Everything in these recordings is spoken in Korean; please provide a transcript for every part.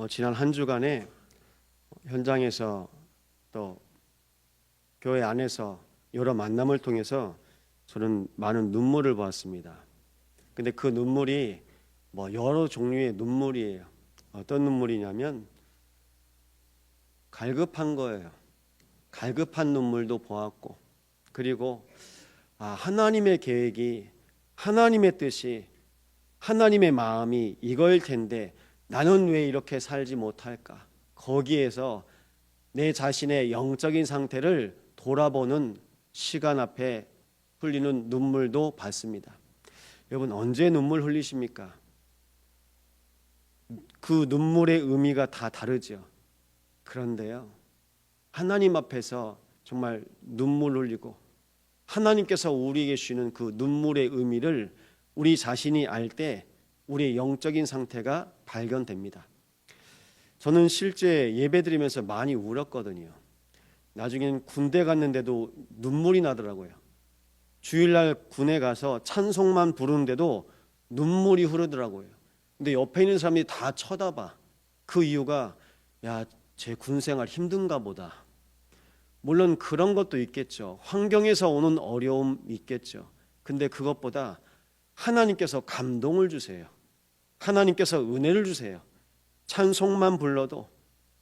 지난 한 주간에 현장에서 또 교회 안에서 여러 만남을 통해서 저는 많은 눈물을 보았습니다. 근데 그 눈물이 여러 종류의 눈물이에요. 어떤 눈물이냐면 갈급한 거예요. 갈급한 눈물도 보았고, 그리고 하나님의 계획이, 하나님의 뜻이, 하나님의 마음이 이거일 텐데 나는 왜 이렇게 살지 못할까? 거기에서 내 자신의 영적인 상태를 돌아보는 시간 앞에 흘리는 눈물도 봤습니다. 여러분, 언제 눈물 흘리십니까? 그 눈물의 의미가 다 다르죠. 그런데요, 하나님 앞에서 정말 눈물 흘리고 하나님께서 우리에게 주시는 그 눈물의 의미를 우리 자신이 알 때 우리의 영적인 상태가 발견됩니다. 저는 실제 예배드리면서 많이 울었거든요. 나중엔 군대 갔는데도 눈물이 나더라고요. 주일날 군에 가서 찬송만 부르는데도 눈물이 흐르더라고요. 근데 옆에 있는 사람들이 다 쳐다봐. 그 이유가 제 군생활 힘든가 보다. 물론 그런 것도 있겠죠. 환경에서 오는 어려움 있겠죠. 근데 그것보다 하나님께서 감동을 주세요. 하나님께서 은혜를 주세요. 찬송만 불러도,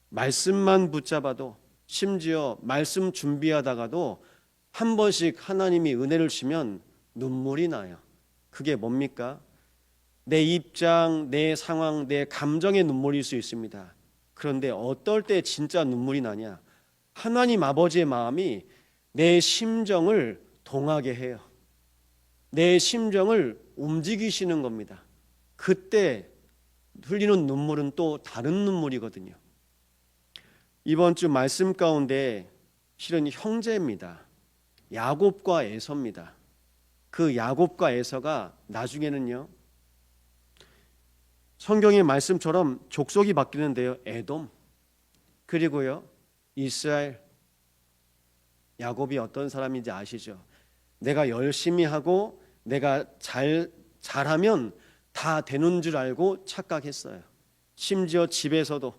말씀만 붙잡아도, 심지어 말씀 준비하다가도 한 번씩 하나님이 은혜를 주시면 눈물이 나요. 그게 뭡니까? 내 입장, 내 상황, 내 감정의 눈물일 수 있습니다. 그런데 어떨 때 진짜 눈물이 나냐? 하나님 아버지의 마음이 내 심정을 동하게 해요. 내 심정을 움직이시는 겁니다. 그때 흘리는 눈물은 또 다른 눈물이거든요. 이번 주 말씀 가운데 실은 형제입니다. 야곱과 에서입니다. 그 야곱과 에서가 나중에는요, 성경의 말씀처럼 족속이 바뀌는데요. 에돔, 그리고요 이스라엘. 야곱이 어떤 사람인지 아시죠? 내가 열심히 하고 내가 잘하면 다 되는 줄 알고 착각했어요. 심지어 집에서도,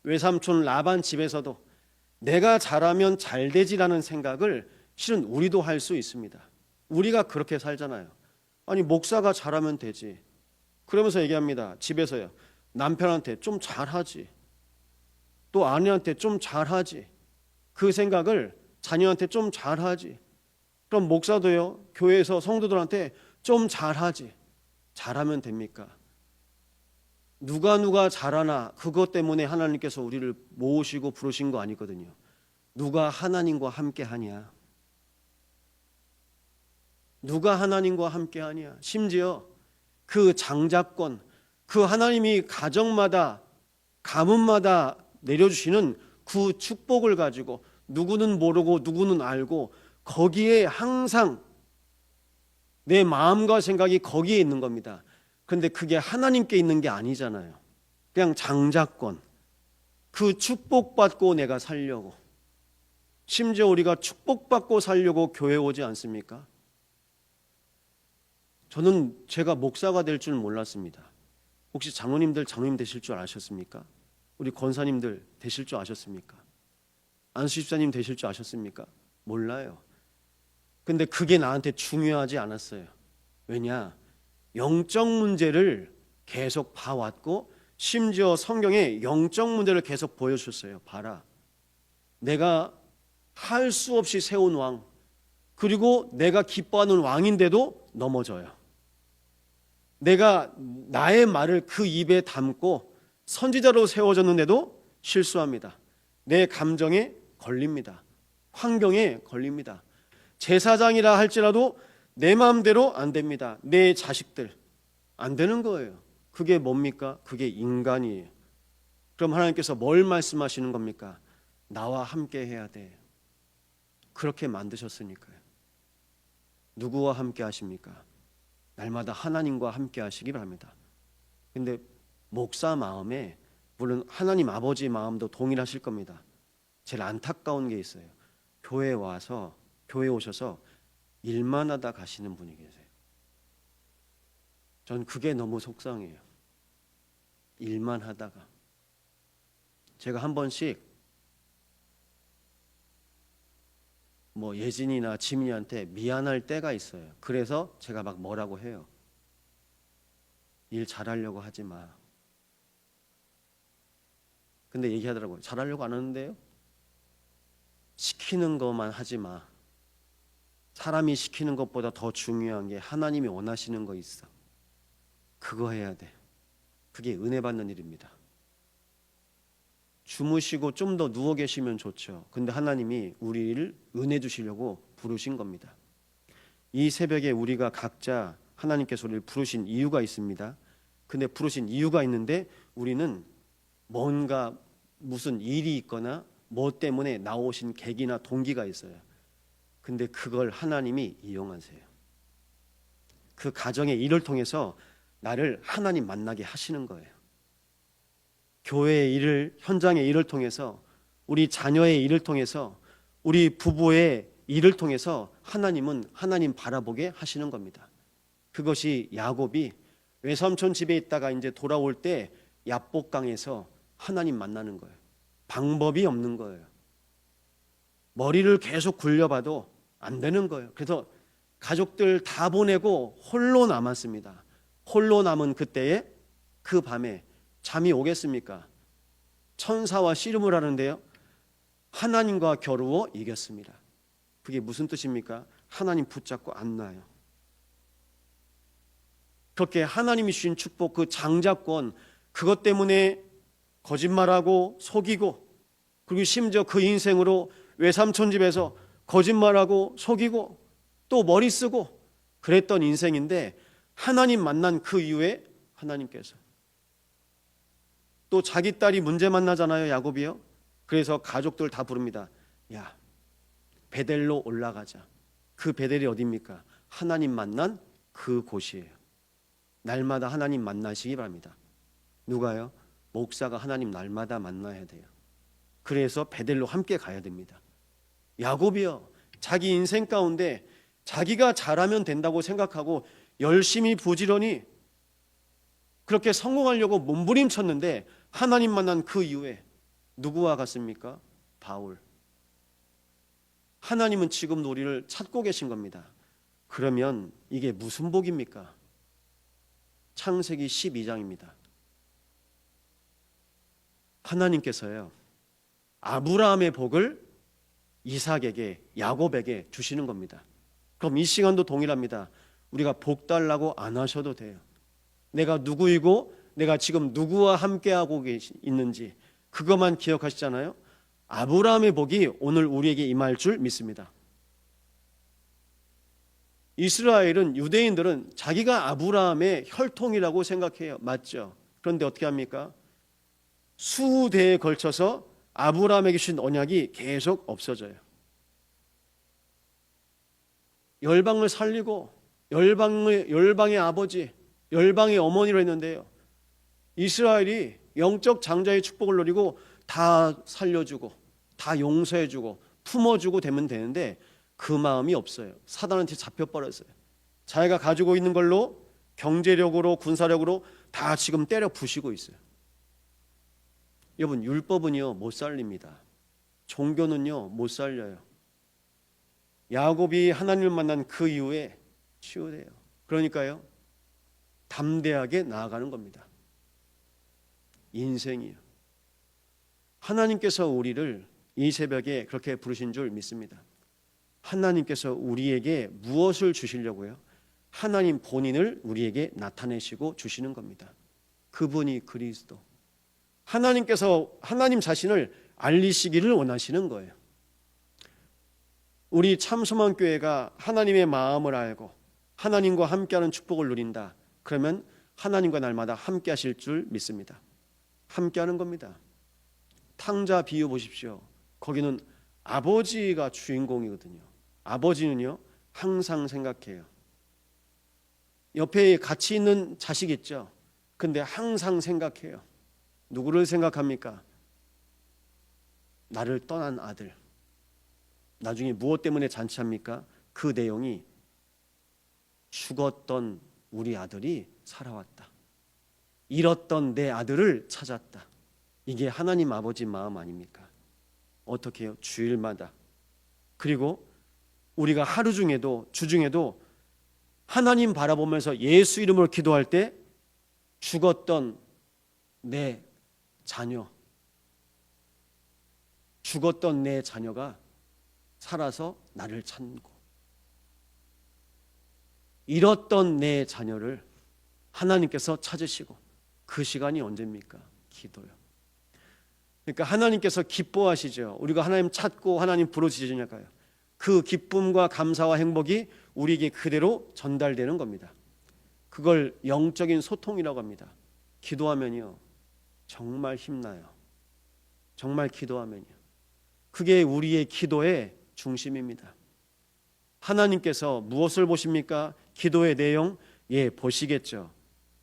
외삼촌 라반 집에서도 내가 잘하면 잘 되지라는 생각을 실은 우리도 할 수 있습니다. 우리가 그렇게 살잖아요. 아니, 목사가 잘하면 되지. 그러면서 얘기합니다. 집에서요. 남편한테 좀 잘하지. 또 아내한테 좀 잘하지. 그 생각을 자녀한테 좀 잘하지. 그럼 목사도요, 교회에서 성도들한테 좀 잘하지. 잘하면 됩니까? 누가 잘하나 그것 때문에 하나님께서 우리를 모으시고 부르신 거 아니거든요. 누가 하나님과 함께 하냐? 누가 하나님과 함께 하냐? 심지어 그 장자권, 그 하나님이 가정마다 가문마다 내려주시는 그 축복을 가지고 누구는 모르고 누구는 알고 거기에 항상 내 마음과 생각이 거기에 있는 겁니다. 그런데 그게 하나님께 있는 게 아니잖아요. 그냥 장자권, 그 축복받고 내가 살려고. 심지어 우리가 축복받고 살려고 교회 오지 않습니까? 저는 제가 목사가 될 줄 몰랐습니다. 혹시 장로님들 장로님 되실 줄 아셨습니까? 우리 권사님들 되실 줄 아셨습니까? 안수 집사님 되실 줄 아셨습니까? 몰라요. 근데 그게 나한테 중요하지 않았어요. 왜냐? 영적 문제를 계속 봐왔고, 심지어 성경에 영적 문제를 계속 보여주셨어요. 봐라, 내가 할 수 없이 세운 왕, 그리고 내가 기뻐하는 왕인데도 넘어져요. 내가 나의 말을 그 입에 담고 선지자로 세워졌는데도 실수합니다. 내 감정에 걸립니다. 환경에 걸립니다. 제사장이라 할지라도 내 마음대로 안 됩니다. 내 자식들 안 되는 거예요. 그게 뭡니까? 그게 인간이에요. 그럼 하나님께서 뭘 말씀하시는 겁니까? 나와 함께 해야 돼. 그렇게 만드셨으니까요. 누구와 함께 하십니까? 날마다 하나님과 함께 하시기 바랍니다. 근데 목사 마음에, 물론 하나님 아버지 마음도 동일하실 겁니다. 제일 안타까운 게 있어요. 교회 오셔서 일만 하다 가시는 분이 계세요. 전 그게 너무 속상해요. 일만 하다가. 제가 한 번씩 예진이나 지민이한테 미안할 때가 있어요. 그래서 제가 막 뭐라고 해요. 일 잘하려고 하지 마. 근데 얘기하더라고요. 잘하려고 안 하는데요. 시키는 것만 하지 마. 사람이 시키는 것보다 더 중요한 게 하나님이 원하시는 거 있어. 그거 해야 돼. 그게 은혜 받는 일입니다. 주무시고 좀 더 누워 계시면 좋죠. 근데 하나님이 우리를 은혜 주시려고 부르신 겁니다. 이 새벽에 우리가 각자 하나님께서 우리를 부르신 이유가 있습니다. 근데 부르신 이유가 있는데 우리는 뭔가 무슨 일이 있거나 뭐 때문에 나오신 계기나 동기가 있어요. 근데 그걸 하나님이 이용하세요. 그 가정의 일을 통해서 나를 하나님 만나게 하시는 거예요. 교회의 일을, 현장의 일을 통해서, 우리 자녀의 일을 통해서, 우리 부부의 일을 통해서 하나님은 하나님 바라보게 하시는 겁니다. 그것이 야곱이 외삼촌 집에 있다가 이제 돌아올 때 야복강에서 하나님 만나는 거예요. 방법이 없는 거예요. 머리를 계속 굴려봐도 안 되는 거예요. 그래서 가족들 다 보내고 홀로 남았습니다. 홀로 남은 그때에 그 밤에 잠이 오겠습니까? 천사와 씨름을 하는데요. 하나님과 겨루어 이겼습니다. 그게 무슨 뜻입니까? 하나님 붙잡고 안 놔요. 그렇게 하나님이 주신 축복, 그 장자권, 그것 때문에 거짓말하고 속이고, 그리고 심지어 그 인생으로 외삼촌 집에서 거짓말하고 속이고 또 머리 쓰고 그랬던 인생인데, 하나님 만난 그 이후에 하나님께서 또 자기 딸이 문제 만나잖아요, 야곱이요. 그래서 가족들 다 부릅니다. 야, 베델로 올라가자. 그 베델이 어디입니까? 하나님 만난 그 곳이에요. 날마다 하나님 만나시기 바랍니다. 누가요? 목사가 하나님 날마다 만나야 돼요. 그래서 베델로 함께 가야 됩니다. 야곱이요, 자기 인생 가운데 자기가 잘하면 된다고 생각하고 열심히 부지런히 그렇게 성공하려고 몸부림쳤는데, 하나님 만난 그 이후에 누구와 같습니까? 바울. 하나님은 지금도 우리를 찾고 계신 겁니다. 그러면 이게 무슨 복입니까? 창세기 12장입니다. 하나님께서요, 아브라함의 복을 이삭에게, 야곱에게 주시는 겁니다. 그럼 이 시간도 동일합니다. 우리가 복 달라고 안 하셔도 돼요. 내가 누구이고 내가 지금 누구와 함께하고 있는지 그것만 기억하시잖아요. 아브라함의 복이 오늘 우리에게 임할 줄 믿습니다. 이스라엘은, 유대인들은 자기가 아브라함의 혈통이라고 생각해요. 맞죠? 그런데 어떻게 합니까? 수대에 걸쳐서 아브라함에게 주신 언약이 계속 없어져요. 열방을 살리고 열방의 아버지, 열방의 어머니로 했는데요, 이스라엘이 영적 장자의 축복을 누리고 다 살려주고 다 용서해주고 품어주고 되면 되는데 그 마음이 없어요. 사단한테 잡혀버렸어요. 자기가 가지고 있는 걸로 경제력으로 군사력으로 다 지금 때려 부시고 있어요. 여러분, 율법은요 못 살립니다. 종교는요 못 살려요. 야곱이 하나님을 만난 그 이후에 치유돼요. 그러니까요, 담대하게 나아가는 겁니다. 인생이요. 하나님께서 우리를 이 새벽에 그렇게 부르신 줄 믿습니다. 하나님께서 우리에게 무엇을 주시려고요? 하나님 본인을 우리에게 나타내시고 주시는 겁니다. 그분이 그리스도. 하나님께서 하나님 자신을 알리시기를 원하시는 거예요. 우리 참소망교회가 하나님의 마음을 알고 하나님과 함께하는 축복을 누린다. 그러면 하나님과 날마다 함께 하실 줄 믿습니다. 함께 하는 겁니다. 탕자 비유 보십시오. 거기는 아버지가 주인공이거든요. 아버지는요 항상 생각해요. 옆에 같이 있는 자식 있죠. 근데 항상 생각해요. 누구를 생각합니까? 나를 떠난 아들. 나중에 무엇 때문에 잔치합니까? 그 내용이 죽었던 우리 아들이 살아왔다. 잃었던 내 아들을 찾았다. 이게 하나님 아버지 마음 아닙니까? 어떻게 해요? 주일마다, 그리고 우리가 하루 중에도, 주중에도 하나님 바라보면서 예수 이름으로 기도할 때 죽었던 내 자녀, 죽었던 내 자녀가 살아서 나를 찾고, 잃었던 내 자녀를 하나님께서 찾으시고, 그 시간이 언제입니까? 기도요. 그러니까 하나님께서 기뻐하시죠. 우리가 하나님 찾고 하나님 부르짖으니까요. 그 기쁨과 감사와 행복이 우리에게 그대로 전달되는 겁니다. 그걸 영적인 소통이라고 합니다. 기도하면요, 정말 힘나요. 정말 기도하면요. 그게 우리의 기도의 중심입니다. 하나님께서 무엇을 보십니까? 기도의 내용? 예, 보시겠죠.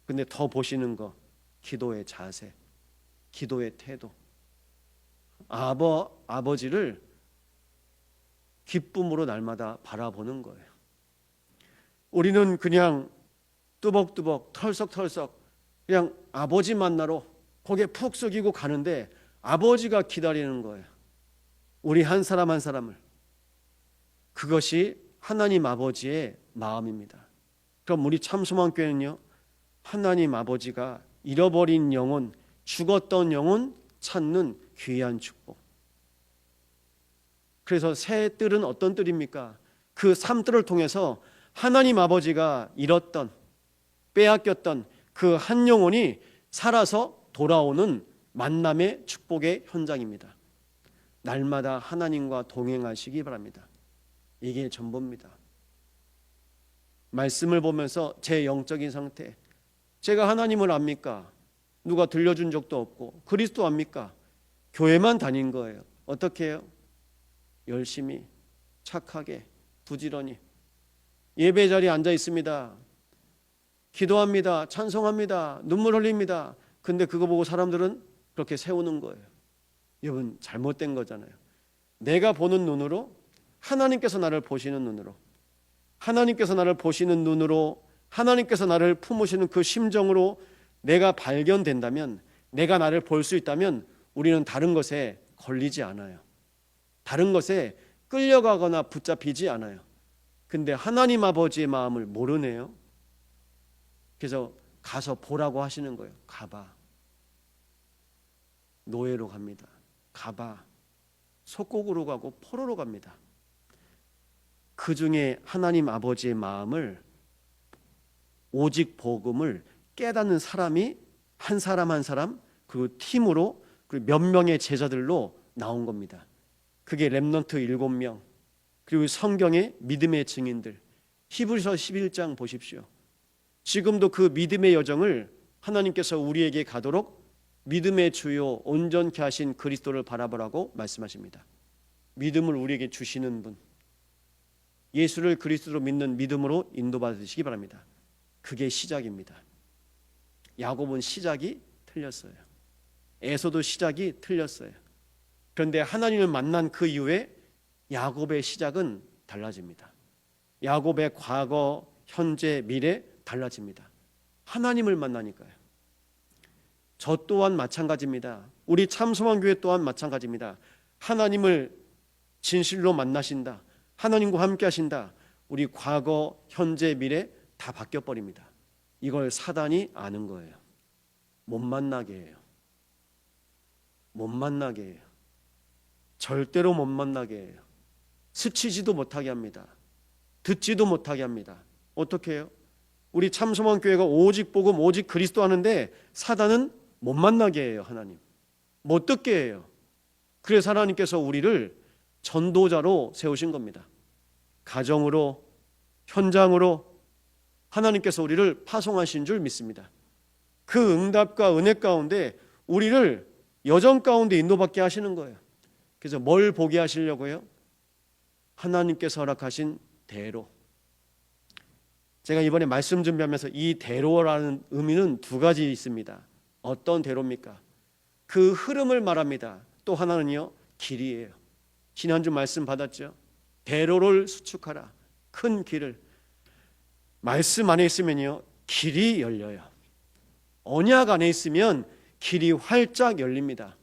근데 더 보시는 거, 기도의 자세, 기도의 태도. 아버지를 기쁨으로 날마다 바라보는 거예요. 우리는 그냥 뚜벅뚜벅 털썩털썩 그냥 아버지 만나러 거기에 푹 썩이고 가는데 아버지가 기다리는 거예요. 우리 한 사람 한 사람을. 그것이 하나님 아버지의 마음입니다. 그럼 우리 참소망교회는요, 하나님 아버지가 잃어버린 영혼, 죽었던 영혼 찾는 귀한 축복. 그래서 새 뜰은 어떤 뜰입니까? 그 삶뜰을 통해서 하나님 아버지가 잃었던, 빼앗겼던 그 한 영혼이 살아서 돌아오는 만남의 축복의 현장입니다. 날마다 하나님과 동행하시기 바랍니다. 이게 전부입니다. 말씀을 보면서 제 영적인 상태, 제가 하나님을 압니까? 누가 들려준 적도 없고, 그리스도 압니까? 교회만 다닌 거예요. 어떻게 해요? 열심히, 착하게, 부지런히 예배 자리에 앉아 있습니다. 기도합니다. 찬송합니다. 눈물 흘립니다. 근데 그거 보고 사람들은 그렇게 세우는 거예요. 여러분, 잘못된 거잖아요. 내가 보는 눈으로, 하나님께서 나를 보시는 눈으로, 하나님께서 나를 보시는 눈으로, 하나님께서 나를 품으시는 그 심정으로 내가 발견된다면, 내가 나를 볼 수 있다면 우리는 다른 것에 걸리지 않아요. 다른 것에 끌려가거나 붙잡히지 않아요. 근데 하나님 아버지의 마음을 모르네요. 그래서 가서 보라고 하시는 거예요. 가봐. 노예로 갑니다. 가봐. 속국으로 가고 포로로 갑니다. 그 중에 하나님 아버지의 마음을, 오직 복음을 깨닫는 사람이 한 사람 한 사람, 그리고 팀으로, 그리고 몇 명의 제자들로 나온 겁니다. 그게 렘넌트 7명, 그리고 성경의 믿음의 증인들. 히브리서 11장 보십시오. 지금도 그 믿음의 여정을 하나님께서 우리에게 가도록 믿음의 주요 온전케 하신 그리스도를 바라보라고 말씀하십니다. 믿음을 우리에게 주시는 분, 예수를 그리스도로 믿는 믿음으로 인도받으시기 바랍니다. 그게 시작입니다. 야곱은 시작이 틀렸어요. 에서도 시작이 틀렸어요. 그런데 하나님을 만난 그 이후에 야곱의 시작은 달라집니다. 야곱의 과거, 현재, 미래 달라집니다. 하나님을 만나니까요. 저 또한 마찬가지입니다. 우리 참소망교회 또한 마찬가지입니다. 하나님을 진실로 만나신다, 하나님과 함께 하신다, 우리 과거, 현재, 미래 다 바뀌어버립니다. 이걸 사단이 아는 거예요. 못 만나게 해요. 못 만나게 해요. 절대로 못 만나게 해요. 스치지도 못하게 합니다. 듣지도 못하게 합니다. 어떻게 해요? 우리 참소망교회가 오직 복음, 오직 그리스도 하는데 사단은 못 만나게 해요. 하나님 못 듣게 해요. 그래서 하나님께서 우리를 전도자로 세우신 겁니다. 가정으로, 현장으로 하나님께서 우리를 파송하신 줄 믿습니다. 그 응답과 은혜 가운데 우리를 여정 가운데 인도받게 하시는 거예요. 그래서 뭘 보게 하시려고요? 하나님께서 허락하신 대로. 제가 이번에 말씀 준비하면서 이 대로라는 의미는 두 가지 있습니다. 어떤 대로입니까? 그 흐름을 말합니다. 또 하나는요, 길이에요. 지난주 말씀 받았죠? 대로를 수축하라. 큰 길을. 말씀 안에 있으면요, 길이 열려요. 언약 안에 있으면 길이 활짝 열립니다.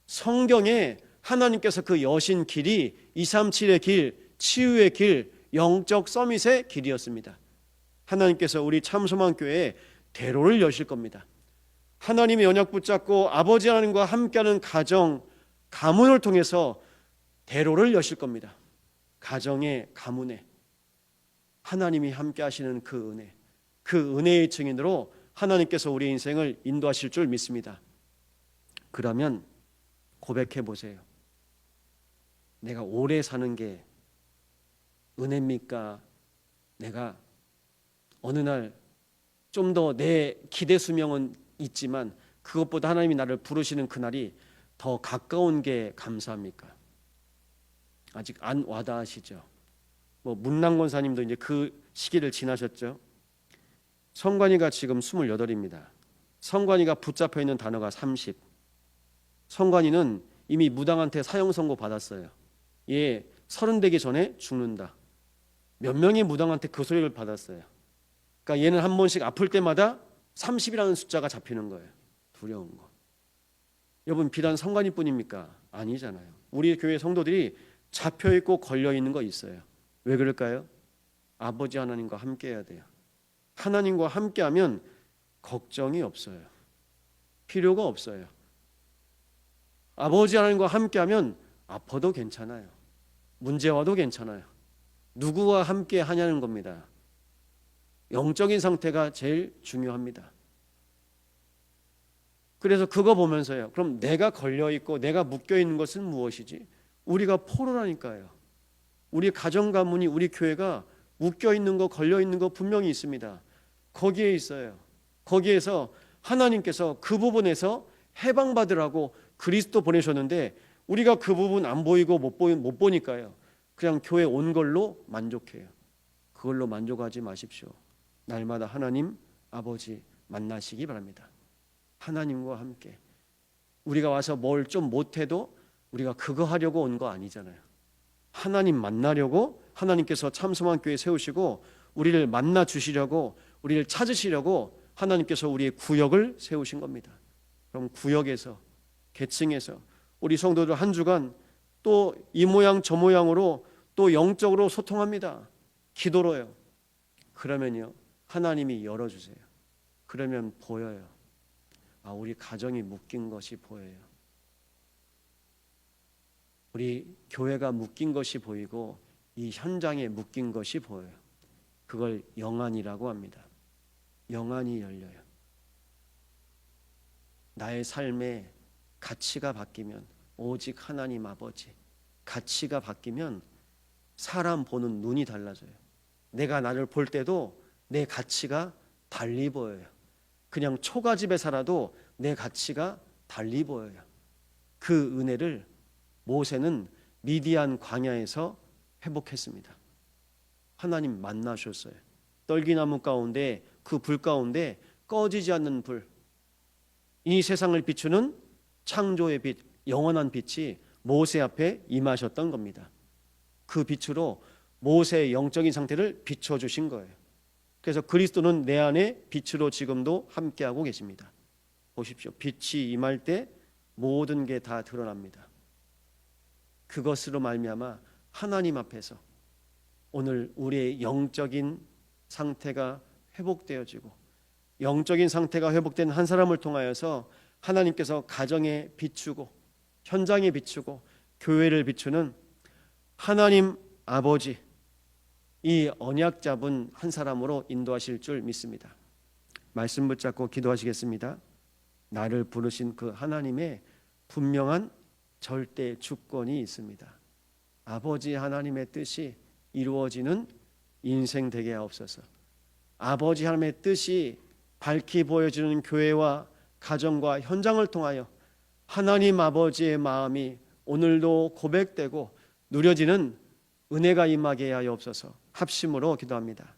성경에 하나님께서 그 여신 길이 237의 길, 치유의 길, 영적 서밋의 길이었습니다. 하나님께서 우리 참소망 교회에 대로를 여실 겁니다. 하나님의 언약 붙잡고 아버지 하나님과 함께하는 가정, 가문을 통해서 대로를 여실 겁니다. 가정의 가문에 하나님이 함께 하시는 그 은혜, 그 은혜의 증인으로 하나님께서 우리 인생을 인도하실 줄 믿습니다. 그러면 고백해 보세요. 내가 오래 사는 게 은혜입니까? 내가 어느 날 좀 더 내 기대 수명은 있지만 그것보다 하나님이 나를 부르시는 그날이 더 가까운 게 감사합니까? 아직 안 와닿으시죠? 문랑 권사님도 이제 그 시기를 지나셨죠. 성관이가 지금 28입니다. 성관이가 붙잡혀 있는 단어가 30. 성관이는 이미 무당한테 사형 선고 받았어요. 얘 30 되기 전에 죽는다. 몇 명의 무당한테 그 소리를 받았어요. 그러니까 얘는 한 번씩 아플 때마다 30이라는 숫자가 잡히는 거예요. 두려운 거. 여러분, 비단 성관이뿐입니까? 아니잖아요. 우리 교회 성도들이 잡혀있고 걸려있는 거 있어요. 왜 그럴까요? 아버지 하나님과 함께 해야 돼요. 하나님과 함께하면 걱정이 없어요. 필요가 없어요. 아버지 하나님과 함께하면 아파도 괜찮아요. 문제 와도 괜찮아요. 누구와 함께 하냐는 겁니다. 영적인 상태가 제일 중요합니다. 그래서 그거 보면서요. 그럼 내가 걸려있고 내가 묶여있는 것은 무엇이지? 우리가 포로라니까요. 우리 가정 가문이, 우리 교회가 묶여있는 거, 걸려있는 거 분명히 있습니다. 거기에 있어요. 거기에서 하나님께서 그 부분에서 해방받으라고 그리스도 보내셨는데 우리가 그 부분 안 보이고 못 보니까요. 그냥 교회 온 걸로 만족해요. 그걸로 만족하지 마십시오. 날마다 하나님 아버지 만나시기 바랍니다. 하나님과 함께. 우리가 와서 뭘 좀 못해도 우리가 그거 하려고 온 거 아니잖아요. 하나님 만나려고 하나님께서 참소망 교회 세우시고 우리를 만나 주시려고, 우리를 찾으시려고 하나님께서 우리의 구역을 세우신 겁니다. 그럼 구역에서, 계층에서 우리 성도들 한 주간 또 이 모양 저 모양으로 또 영적으로 소통합니다. 기도로요. 그러면요, 하나님이 열어주세요. 그러면 보여요. 아, 우리 가정이 묶인 것이 보여요. 우리 교회가 묶인 것이 보이고 이 현장에 묶인 것이 보여요. 그걸 영안이라고 합니다. 영안이 열려요. 나의 삶의 가치가 바뀌면, 오직 하나님 아버지 가치가 바뀌면 사람 보는 눈이 달라져요. 내가 나를 볼 때도 내 가치가 달리 보여요. 그냥 초가집에 살아도 내 가치가 달리 보여요. 그 은혜를 모세는 미디안 광야에서 회복했습니다. 하나님 만나셨어요. 떨기나무 가운데, 그 불 가운데 꺼지지 않는 불, 이 세상을 비추는 창조의 빛, 영원한 빛이 모세 앞에 임하셨던 겁니다. 그 빛으로 모세의 영적인 상태를 비춰주신 거예요. 그래서 그리스도는 내 안에 빛으로 지금도 함께하고 계십니다. 보십시오. 빛이 임할 때 모든 게 다 드러납니다. 그것으로 말미암아 하나님 앞에서 오늘 우리의 영적인 상태가 회복되어지고, 영적인 상태가 회복된 한 사람을 통하여서 하나님께서 가정에 비추고, 현장에 비추고, 교회를 비추는 하나님 아버지, 이 언약 잡은 한 사람으로 인도하실 줄 믿습니다. 말씀 붙잡고 기도하시겠습니다. 나를 부르신 그 하나님의 분명한 절대 주권이 있습니다. 아버지 하나님의 뜻이 이루어지는 인생 되게 하옵소서. 아버지 하나님의 뜻이 밝히 보여지는 교회와 가정과 현장을 통하여 하나님 아버지의 마음이 오늘도 고백되고 누려지는 은혜가 임하게 하여 없어서 합심으로 기도합니다.